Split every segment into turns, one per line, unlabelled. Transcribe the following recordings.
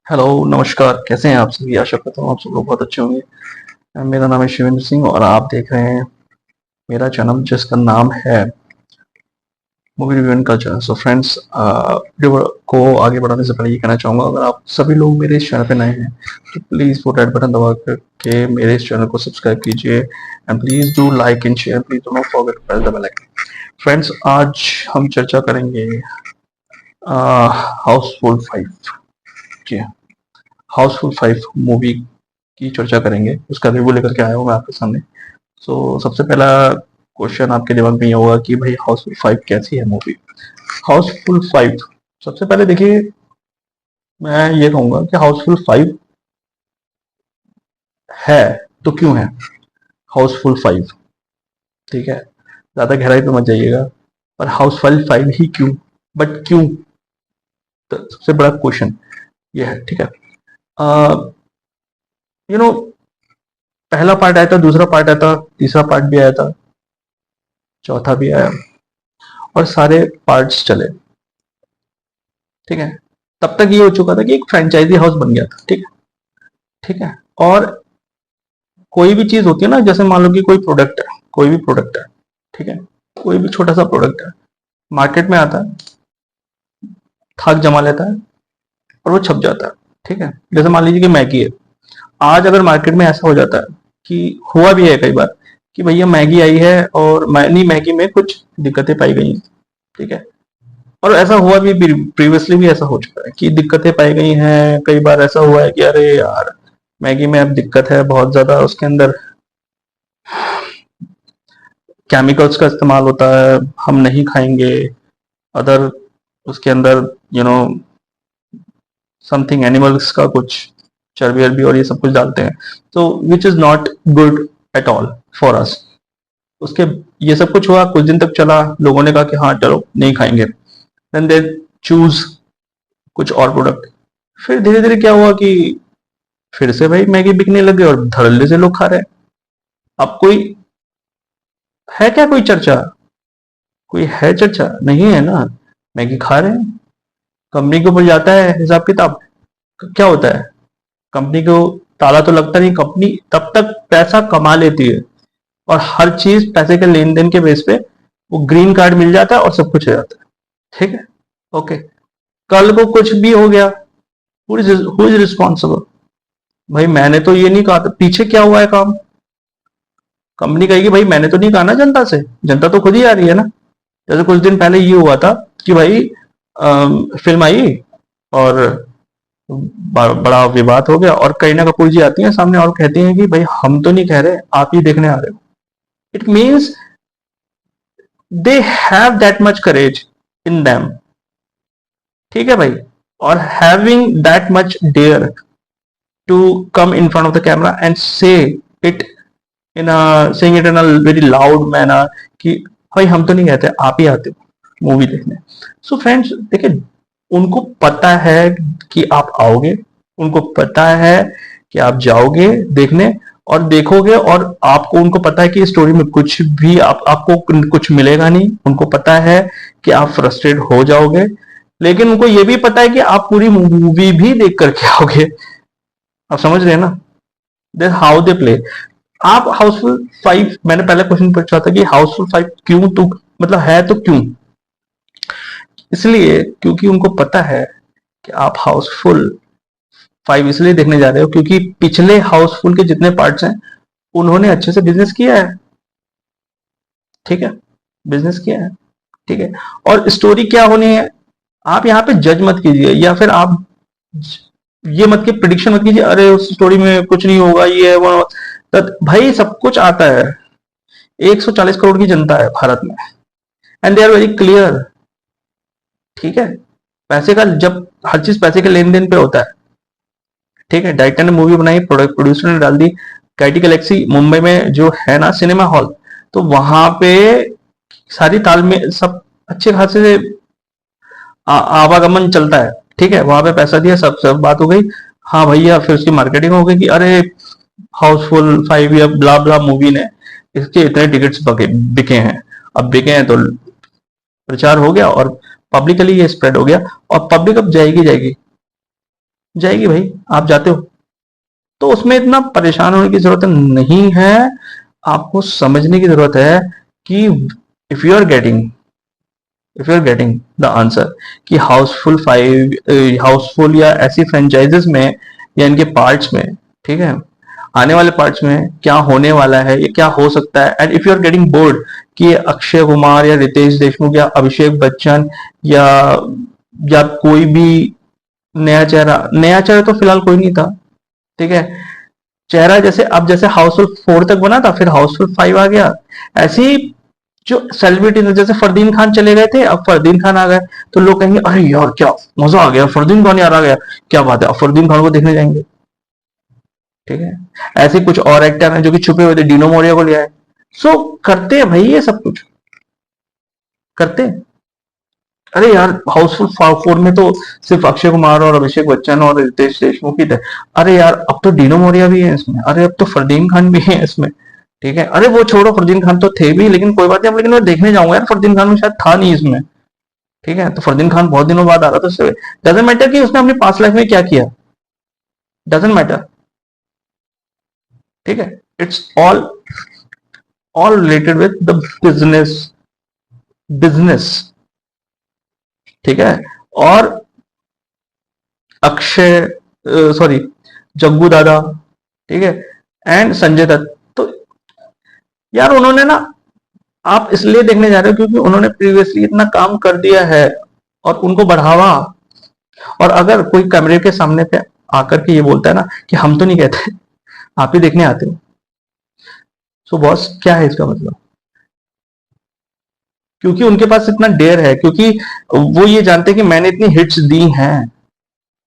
Hello, नमस्कार। कैसे हैं आप सभी? आशा करता हूँ आप सब लोग बहुत अच्छे होंगे। मेरा नाम है शिवेंद्र सिंह और आप देख रहे हैं मेरा चैनल जिसका नाम है movie review and culture. So friends, video को आगे बढ़ाने से पहले ये कहना चाहूँगा, अगर आप सभी लोग मेरे इस चैनल पे नए हैं तो प्लीज़ वो रेड बटन दबा करके मेरे इस चैनल को सब्सक्राइब कीजिए and please do like and share. Please do not forget to press the bell icon. Friends, आज हम चर्चा करेंगे हाउसफुल 5। जी, हाउसफुल 5 मूवी की चर्चा करेंगे, उसका रिव्यू लेकर के आया हूँ मैं आपके सामने। सबसे पहला क्वेश्चन आपके दिमाग में ये होगा कि भाई हाउसफुल 5 कैसी है मूवी? हाउसफुल 5, सबसे पहले देखिए, मैं ये कहूंगा कि हाउसफुल 5 है तो क्यों है हाउसफुल 5? ठीक है, ज्यादा गहराई पे मत जाइएगा, पर हाउसफुल 5 ही क्यों? बट क्यों? तो सबसे बड़ा क्वेश्चन ये है। ठीक है, यू नो पहला पार्ट आया था, दूसरा पार्ट आया था, तीसरा पार्ट भी आया था, चौथा भी आया और सारे पार्ट्स चले। ठीक है, तब तक ये हो चुका था कि एक फ्रेंचाइजी हाउस बन गया था। ठीक है, ठीक है। और कोई भी चीज होती है ना, जैसे मान लो कि कोई प्रोडक्ट है, कोई भी प्रोडक्ट है, ठीक है, कोई भी छोटा सा प्रोडक्ट है, मार्केट में आता है, थाक जमा लेता है और वो छप जाता है। ठीक है, जैसे मान लीजिए कि मैगी है। आज अगर मार्केट में ऐसा हो जाता है, कि हुआ भी है कई बार, कि भैया मैगी आई है और नहीं, मैगी में कुछ दिक्कतें पाई गई हैं। ठीक है, और ऐसा हुआ भी, प्रीवियसली भी ऐसा हो चुका है कि दिक्कतें पाई गई हैं। कई बार ऐसा हुआ है कि अरे यार, मैगी में अब दिक्कत है बहुत ज्यादा, उसके अंदर केमिकल्स का इस्तेमाल होता है, हम नहीं खाएंगे। अदर, उसके अंदर यू नो समथिंग एनिमल्स का कुछ चर्बी वर्बी और ये सब कुछ डालते हैं, तो which is not good at all for us. उसके ये सब कुछ हुआ, कुछ दिन तक चला, लोगों ने कहा कि हाँ चलो नहीं खाएंगे, देन दे चूज कुछ और प्रोडक्ट। फिर धीरे धीरे क्या हुआ कि फिर से भाई मैगी बिकने लगे और धड़ल्ले से लोग खा रहे हैं। अब कोई है क्या, कोई चर्चा? कोई है चर्चा? नहीं है ना। मैगी खा रहे हैं, कंपनी के ऊपर जाता है हिसाब किताब, क्या होता है, कंपनी को ताला तो लगता नहीं, कंपनी तब तक पैसा कमा लेती है और हर चीज पैसे के लेन देन के बेस पे वो ग्रीन कार्ड मिल जाता है और सब कुछ हो जाता है। ठीक है, ओके। कल को कुछ भी हो गया, हु इज रिस्पॉन्सिबल? भाई मैंने तो ये नहीं कहा था, पीछे क्या हुआ है काम? कंपनी कहेगी भाई मैंने तो नहीं कहा ना जनता से, जनता तो खुद ही आ रही है ना। जैसे कुछ दिन पहले ये हुआ था कि भाई फिल्म आई और बड़ा विवाद हो गया, और करीना कपूर जी आती हैं सामने और कहती हैं कि भाई हम तो नहीं कह रहे, आप ही देखने आ रहे हो। It means they have that much courage in them. ठीक है भाई, और having that much dare to come in front of the camera and say it in saying it in a very loud manner कि भाई हम तो नहीं कहते, आप ही आते हो मूवी देखने। सो फ्रेंड्स देखिए, उनको पता है कि आप आओगे, उनको पता है कि आप जाओगे देखने और देखोगे, और आपको, उनको पता है कि स्टोरी में कुछ भी आपको कुछ मिलेगा नहीं। उनको पता है कि आप फ्रस्ट्रेट हो जाओगे, लेकिन उनको ये भी पता है कि आप पूरी मूवी भी देख करके आओगे। आप समझ रहे हैं ना? Then how they play. आप हाउसफुल 5, मैंने पहले क्वेश्चन पूछा था कि हाउसफुल 5 क्यों, तो मतलब है तो क्यों? इसलिए क्योंकि उनको पता है कि आप हाउसफुल 5 इसलिए देखने जा रहे हो क्योंकि पिछले हाउसफुल के जितने पार्ट्स हैं उन्होंने अच्छे से बिजनेस किया है। ठीक है, बिजनेस किया है। ठीक है, और स्टोरी क्या होनी है, आप यहाँ पे जज मत कीजिए, या फिर आप ये मत की प्रिडिक्शन मत कीजिए, अरे उस स्टोरी में कुछ नहीं होगा, ये है वो। तो भाई सब कुछ आता है, 140 करोड़ की जनता है भारत में, and they are very clear. ठीक है, पैसे का, जब हर चीज पैसे के लेन देन पे होता है। ठीक है, डायरेक्टर ने मूवी बनाई, प्रोडक्ट प्रोड्यूसर ने डाल दी, कैटी गैलेक्सी मुंबई में जो है ना सिनेमा हॉल, तो वहां पे सारी ताल में सब अच्छे खासे आवागमन चलता है। ठीक है, वहां पे पैसा दिया, सब सब बात हो गई। हाँ भैया, फिर उसकी मार्केटिंग हो गई कि अरे हाउसफुल 5 या ब्ला ब्ला मूवी ने इसके इतने टिकट्स बिके हैं। अब बिके हैं तो प्रचार हो गया और पब्लिकली ये स्प्रेड हो गया, और पब्लिक अब जाएगी जाएगी। जाएगी भाई, आप जाते हो। तो उसमें इतना परेशान होने की जरूरत नहीं है। आपको समझने की जरूरत है कि if you are getting if you are getting the answer कि हाउसफुल 5, हाउसफुल या ऐसी फ्रेंचाइजेस में या इनके पार्ट्स में, ठीक है, आने वाले पार्ट्स में क्या होने वाला है, ये क्या हो सकता है, and if you are getting bored कि अक्षय कुमार या रितेश देशमुख या अभिषेक बच्चन या कोई भी नया चेहरा तो फिलहाल कोई नहीं था, ठीक है, चेहरा जैसे अब जैसे हाउसफुल 4 तक बना था, फिर हाउसफुल 5 आ गया, ऐसे ही जो सेलिब्रिटी जैसे फरदीन खान चले गए थे, अब फरदीन खान आ गए, तो लोग कहेंगे अरे यार क्या मजा आ गया, फरदीन खान यार आ गया, क्या बात है, अब फरदीन खान को देखने जाएंगे, ठीक है। ऐसे कुछ और एक्टर हैं जो कि छुपे हुए थे, डीनो मोरिया को लिया है। सो करते हैं भाई, ये सब कुछ करते हैं। अरे यार हाउसफुल 4 में तो सिर्फ अक्षय कुमार और अभिषेक बच्चन और रितेश देशमुख ही थे। अरे यार अब तो डीनो मोरिया भी है इसमें, अरे अब तो फरदीन खान भी है इसमें, ठीक है। अरे वो छोड़ो, फरदीन खान तो थे भी, लेकिन कोई बात नहीं, अब लेकिन मैं देखने जाऊंगा यार, फरदीन खान में शायद था नहीं इसमें, ठीक है। तो फरदीन खान बहुत दिनों बाद आ रहा था, डजेंट मैटर कि उसने अपनी पास्ट लाइफ में क्या किया, डजेंट मैटर, ठीक है। It's all related with the business, business, ठीक है। और अक्षय, सॉरी, जग्गू दादा, ठीक है, एंड संजय दत्त, तो यार उन्होंने ना, आप इसलिए देखने जा रहे हो क्योंकि उन्होंने प्रीवियसली इतना काम कर दिया है और उनको बढ़ावा। और अगर कोई कैमरे के सामने पे आकर के ये बोलता है ना कि हम तो नहीं कहते, आप ही देखने आते हो, सो बॉस क्या है इसका मतलब? क्योंकि उनके पास इतना डेयर है, क्योंकि वो ये जानते हैं कि मैंने इतनी हिट्स दी हैं,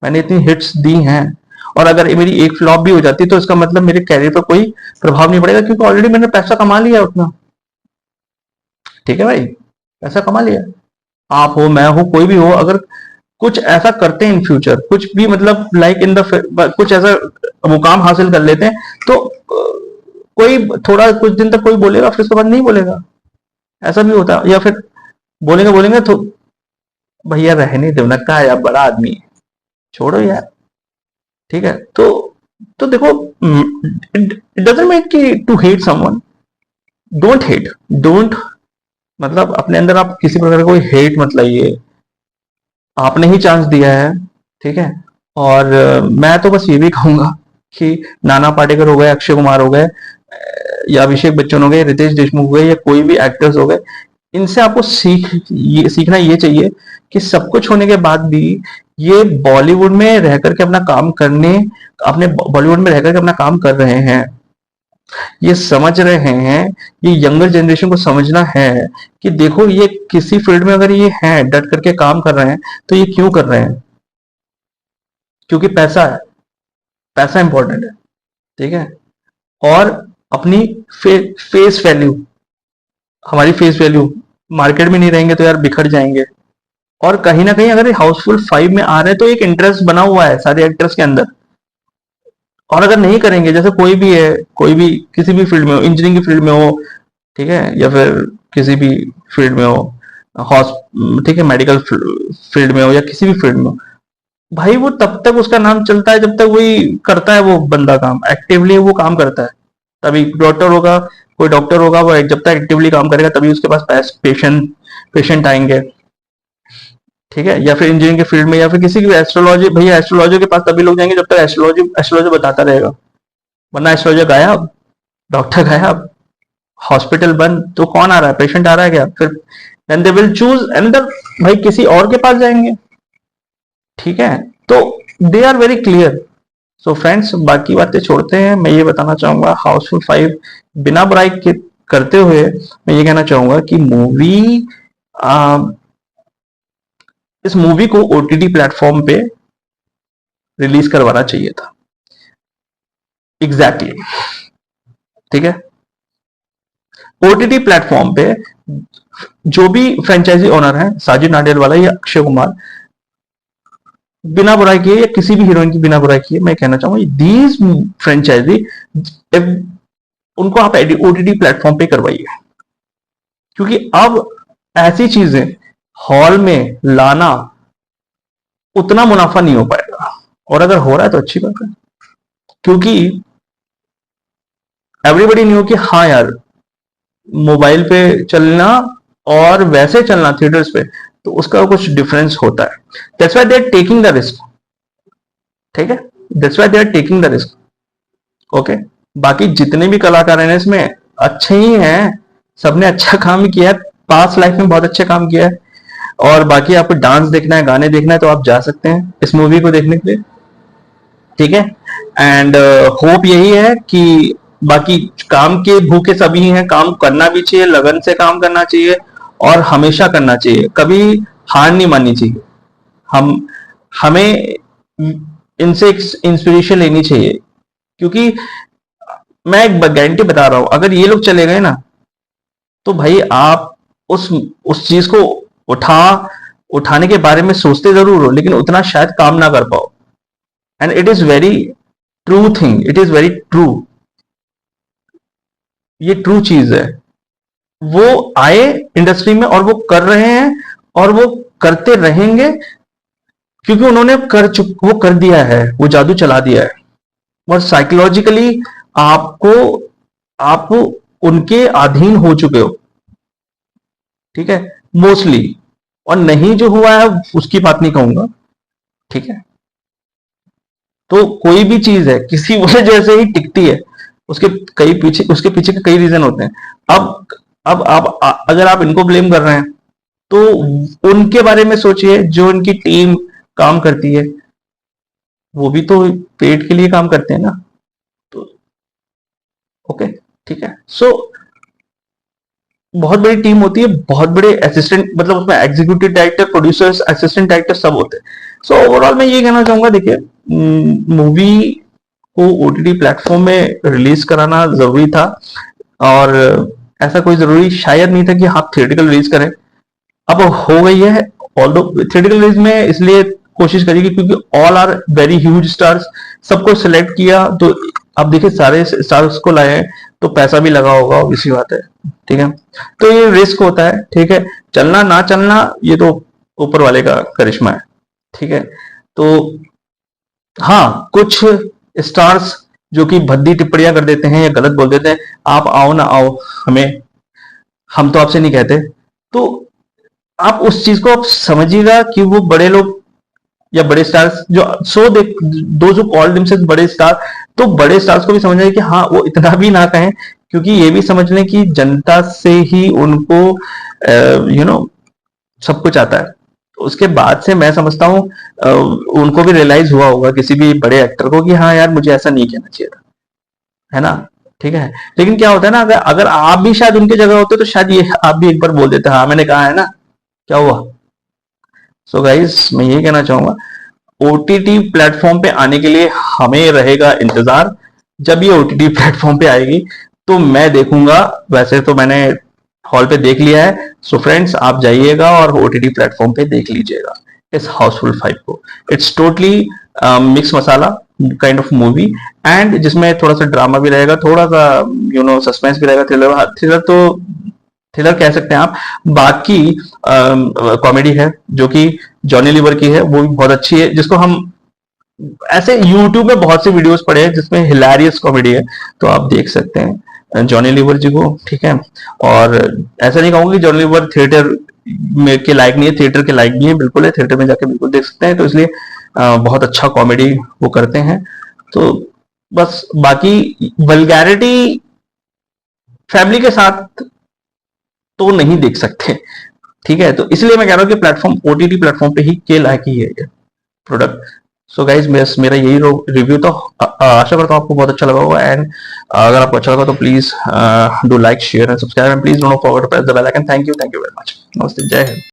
मैंने इतनी हिट्स दी हैं, और अगर मेरी एक फ्लॉप भी हो जाती तो इसका मतलब मेरे कैरियर पर कोई प्रभाव नहीं पड़ेगा, क्योंकि ऑलरेडी मैंने पैसा कमा लिया उतना, ठीक है भाई, पैसा कमा लिया। आप हो, मैं हो, कोई भी हो, अगर कुछ ऐसा करते हैं इन फ्यूचर, कुछ भी मतलब लाइक इन द कुछ ऐसा मुकाम हासिल कर लेते हैं, तो कोई थोड़ा कुछ दिन तक कोई बोलेगा, फिर उसके बाद नहीं बोलेगा, ऐसा भी होता है। या फिर बोलेंगे बोलेंगे तो भैया रहने दो ना, का यार बड़ा आदमी है, छोड़ो यार, ठीक है। तो देखो, इट डजंट मीन कि to hate someone, don't hate, don't, मतलब अपने अंदर आप किसी प्रकार का कोई हेट मत लाइए, आपने ही चांस दिया है, ठीक है। और मैं तो बस ये भी कहूंगा कि नाना पाटेकर हो गए, अक्षय कुमार हो गए, या अभिषेक बच्चन हो गए, रितेश देशमुख हो गए, या कोई भी एक्टर्स हो गए, इनसे आपको सीखना ये चाहिए कि सब कुछ होने के बाद भी ये बॉलीवुड में रह करके अपना काम करने, अपने बॉलीवुड में रह करके अपना काम कर रहे हैं, ये समझ रहे हैं, ये यंगर जनरेशन को समझना है कि देखो ये किसी फील्ड में अगर ये हैं, डट करके काम कर रहे हैं, तो ये क्यों कर रहे हैं? क्योंकि पैसा है, पैसा इंपॉर्टेंट है, ठीक है। और अपनी फेस वैल्यू, हमारी फेस वैल्यू मार्केट में नहीं रहेंगे तो यार बिखर जाएंगे। और कहीं ना कहीं अगर हाउसफुल 5 में आ रहे हैं तो एक इंटरेस्ट बना हुआ है सारे एक्टर्स के अंदर, और अगर नहीं करेंगे, जैसे कोई भी है, कोई भी किसी भी फील्ड में हो, इंजीनियरिंग की फील्ड में हो, ठीक है, या फिर किसी भी फील्ड में हो, हॉस ठीक है, मेडिकल फील्ड में हो, या किसी भी फील्ड में हो, भाई वो तब तक उसका नाम चलता है जब तक वही करता है, वो बंदा काम एक्टिवली वो काम करता है, तभी डॉक्टर होगा, कोई डॉक्टर होगा, वो जब तक एक्टिवली काम करेगा तभी उसके पास पेशेंट पेशेंट आएंगे, ठीक है। या फिर इंजीनियरिंग के फील्ड में, या फिर किसी की एस्ट्रोलॉजी, भैया एस्ट्रोलॉजी के पास तभी लोग जाएंगे जब तक एस्ट्रोलॉजी एस्ट्रोलॉजी बताता रहेगा, वरना एस्ट्रोलॉजर गायब, डॉक्टर गायब, हॉस्पिटल बंद, तो कौन आ रहा है, पेशेंट आ रहा है क्या फिर? Then they will choose another, भाई किसी और के पास जाएंगे, ठीक है। तो they are very clear. So friends, बाकी बातें छोड़ते हैं, मैं ये बताना चाहूंगा हाउसफुल 5 बिना बुराई के करते हुए मैं ये कहना चाहूंगा कि इस मूवी को ओटीटी प्लेटफॉर्म पे रिलीज करवाना चाहिए था, एग्जैक्टली exactly, ठीक है। ओटीटी प्लेटफॉर्म पे जो भी फ्रेंचाइजी ओनर है, साजिद नाडियाडवाला या अक्षय कुमार, बिना बुराई किए, या किसी भी हीरोइन की बिना बुराई किए, मैं कहना चाहूंगा दीज फ्रेंचाइजी, उनको आप ओटीटी प्लेटफॉर्म पे करवाइए, क्योंकि अब ऐसी चीजें हॉल में लाना उतना मुनाफा नहीं हो पाएगा, और अगर हो रहा है तो अच्छी बात है, क्योंकि एवरीबडी न्यू कि हाँ यार, मोबाइल पे चलना और वैसे चलना थिएटर्स पे, तो उसका कुछ डिफरेंस होता है। That's why they are taking the risk. ठीक है, that's why they are taking the risk. Okay, बाकी जितने भी कलाकार हैं इसमें अच्छे ही हैं, सबने अच्छा काम किया है, पास्ट लाइफ में बहुत अच्छा काम किया है। और बाकी आपको डांस देखना है, गाने देखना है, तो आप जा सकते हैं इस मूवी को देखने के लिए। ठीक है, एंड होप यही है कि बाकी काम के भूखे सभी हैं, काम करना भी चाहिए, लगन से काम करना चाहिए और हमेशा करना चाहिए, कभी हार नहीं माननी चाहिए। हम हमें इनसे इंस्पिरेशन लेनी चाहिए, क्योंकि मैं एक गारंटी बता रहा हूं, अगर ये लोग चले गए ना, तो भाई आप उस चीज को उठा उठाने के बारे में सोचते जरूर हो, लेकिन उतना शायद काम ना कर पाओ। And it is very true thing, it is very true, ये ट्रू चीज है। वो आए इंडस्ट्री में और वो कर रहे हैं और वो करते रहेंगे, क्योंकि उन्होंने वो कर दिया है, वो जादू चला दिया है। और साइकोलॉजिकली आपको आप उनके अधीन हो चुके हो। ठीक है, मोस्टली। और नहीं जो हुआ है उसकी बात नहीं कहूंगा। ठीक है, तो कोई भी चीज है किसी वजह से ही टिकती है, उसके पीछे के कई रीजन होते हैं। अब आप अगर आप इनको ब्लेम कर रहे हैं, तो उनके बारे में सोचिए, जो उनकी टीम काम करती है, वो भी तो पेट के लिए काम करते हैं ना। तो ओके, ठीक है। सो बहुत बड़ी टीम होती है, बहुत बड़े असिस्टेंट, मतलब उसमें executive director, producers, assistant director सब होते हैं। सो ओवरऑल मैं ये कहना चाहूंगा, देखिए, मूवी को ओटीटी प्लेटफॉर्म में रिलीज कराना जरूरी था, और ऐसा कोई जरूरी शायद नहीं था कि आप थिएटिकल रिलीज करें। अब हो गई है। ऑल्दो थिएटिकल रिलीज में इसलिए कोशिश करेगी क्योंकि all are very huge stars, सबको सिलेक्ट किया, तो अब देखिए सारे स्टार्स को लाए हैं, तो पैसा भी लगा होगा, इसी बात है। ठीक है, तो ये रिस्क होता है। ठीक है, चलना ना चलना ये तो ऊपर वाले का करिश्मा है। ठीक है, तो हाँ, कुछ स्टार्स जो कि भद्दी टिप्पणियां कर देते हैं या गलत बोल देते हैं, आप आओ ना आओ, हमें हम तो आपसे नहीं कहते, तो आप उस चीज को आप समझिएगा कि वो बड़े लोग या बड़े स्टार्स जो सो दे, दो जो कॉल हिमसेल्फ बड़े स्टार, तो बड़े स्टार्स को भी समझना है कि हाँ, वो इतना भी ना कहें, क्योंकि ये भी समझ लें कि जनता से ही उनको सब कुछ आता है। उसके बाद से मैं समझता हूँ उनको भी रियलाइज हुआ होगा, किसी भी बड़े एक्टर को, कि हाँ यार, मुझे ऐसा नहीं कहना चाहिए था, है ना। ठीक है, लेकिन क्या होता है ना, अगर आप भी शायद उनकी जगह होते तो शायद ये आप भी एक बार बोल देते, हाँ मैंने कहा है ना, क्या हुआ। सो गाइस, मैं यही कहना चाहूंगा, ओटीटी प्लेटफॉर्म पे आने के लिए हमें रहेगा इंतजार। जब ये ओटीटी प्लेटफॉर्म पे आएगी तो मैं देखूंगा। वैसे तो मैंने हॉल पे देख लिया है। सो फ्रेंड्स, आप जाइएगा और ओटीटी प्लेटफॉर्म पे देख लीजिएगा इस हाउसफुल 5 को। It's totally mix masala kind of movie, and जिसमें थोड़ा सा ड्रामा भी रहेगा, थोड़ा सा सस्पेंस भी रहेगा, थ्रिलर थ्रिलर तो थ्रिलर कह सकते हैं आप। बाकी कॉमेडी है जो कि जॉनी लीवर की है, वो भी बहुत अच्छी है, जिसको हम ऐसे यूट्यूब में बहुत से वीडियोस पड़े हैं जिसमें हिलेरियस कॉमेडी है, तो आप देख सकते हैं जॉनी लीवर जी को। ठीक है, और ऐसा नहीं कहूंगा कि जॉनी लीवर थिएटर में के लायक नहीं है, थिएटर के लायक भी है, बिल्कुल है, थिएटर में जाके बिल्कुल देख सकते हैं। तो इसलिए बहुत अच्छा कॉमेडी वो करते हैं। तो बस बाकी वल्गैरिटी फैमिली के साथ तो नहीं देख सकते। ठीक है, तो इसलिए मैं कह रहा हूँ कि प्लेटफॉर्म, ओटीटी प्लेटफॉर्म पे ही के लायक ही है ये प्रोडक्ट। सो गाइज, मेरा यही रिव्यू था। आशा करता हूँ आपको बहुत अच्छा लगा होगा, एंड अगर आपको अच्छा लगा तो please do like, share and subscribe, and please don't forget to press the bell icon. Thank you very much. नमस्ते, जय हिंद।